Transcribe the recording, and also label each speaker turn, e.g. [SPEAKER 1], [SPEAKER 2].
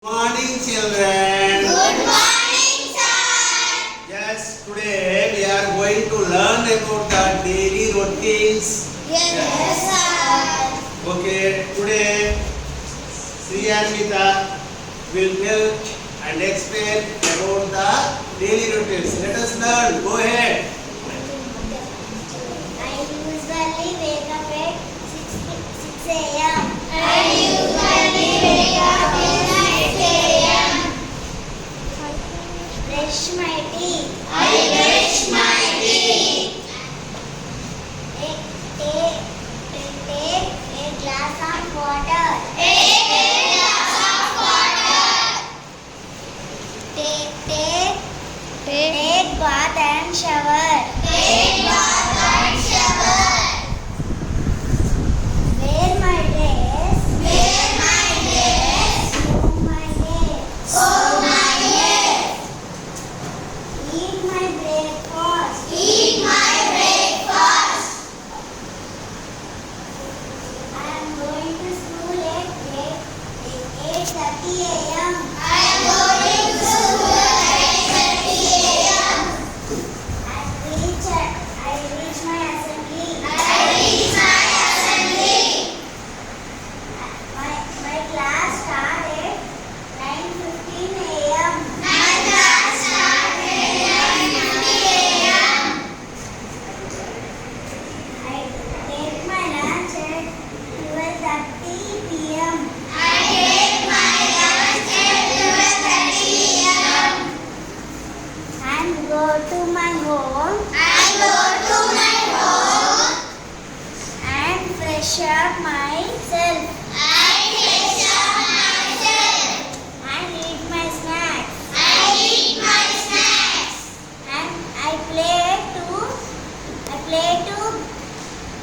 [SPEAKER 1] Morning, children.
[SPEAKER 2] Good morning, sir.
[SPEAKER 1] Yes, today we are going to learn about the daily routines.
[SPEAKER 2] Yes, sir.
[SPEAKER 1] Okay, today Sri Anmita will tell and explain about the daily routines. Let us learn. Go ahead.
[SPEAKER 2] I usually wake up at 6 a.m. I usually wake up at 6 a.m. Brush my teeth. I brush my teeth. Take a glass of water. Take a glass of water. Take bath and shower. Take bath and shower. Wear my dress. Wear my dress. Comb my hair. Comb my hair. Eat my breakfast. Eat my breakfast. I am going to school at 8:30 a.m. I am going